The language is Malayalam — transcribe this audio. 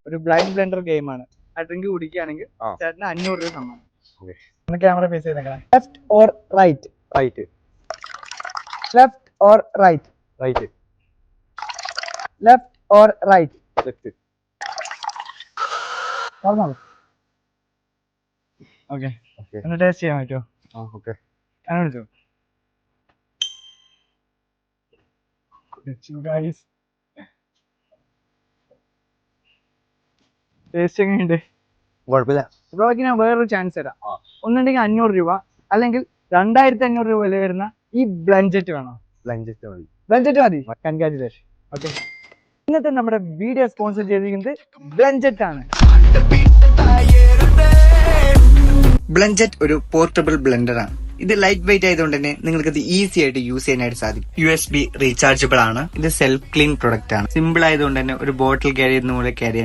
ഒരു ബ്ലൈൻഡ് ബ്ലെൻഡർ ഗെയിമാണ്. ആ ഡ്രിങ്ക് കുടിക്കുകയാണെങ്കിൽ ചേട്ടന് 500 രൂപ സമ്മാനം. ക്യാമറ ഫേസ് ചെയ്തേക്കണം. Left or right? Right. Left or right? Right. Left or right? Left. പറഞ്ഞോളൂ. ഓക്കെ, ഒന്ന് ടേസ്റ്റ് ചെയ്യാൻ പറ്റുമോ? ഓക്കെ. അങ്ങനെ ടേസ്റ്റ് എങ്ങനെയുണ്ട്? കുഴപ്പമില്ല. ബ്രോയ്ക്ക് ഞാൻ വേറൊരു ചാൻസ് തരാം. ഒന്നുണ്ടെങ്കിൽ 500 രൂപ, അല്ലെങ്കിൽ 2500 രൂപ വില വരുന്ന ഈ ബ്ലഞ്ചറ്റ് വേണോ? ബ്ലഞ്ചറ്റ് മതി. ബ്ലഞ്ചറ്റ് മതി. കൺഗ്രാറ്റുലേഷൻ. ഓക്കെ, ഇന്നത്തെ നമ്മുടെ വീഡിയോ സ്പോൺസർ ചെയ്തിരിക്കുന്നത് ബ്ലഞ്ചറ്റ് ആണ്. ബ്ലഞ്ചറ്റ് ഒരു പോർട്ടബിൾ ബ്ലെൻഡർ ആണ്. ഇത് ലൈറ്റ് വെയിറ്റ് ആയതുകൊണ്ട് തന്നെ നിങ്ങൾക്ക് ഇത് ഈസി ആയിട്ട് യൂസ് ചെയ്യാനായിട്ട് സാധിക്കും. USB റീചാർജബിൾ ആണ്. ഇത് സെൽഫ് ക്ലീൻ പ്രൊഡക്റ്റ് ആണ്. സിമ്പിൾ ആയതുകൊണ്ട് തന്നെ ഒരു ബോട്ടിൽ ക്യാരി ചെയ്യുന്ന പോലെ ക്യാരി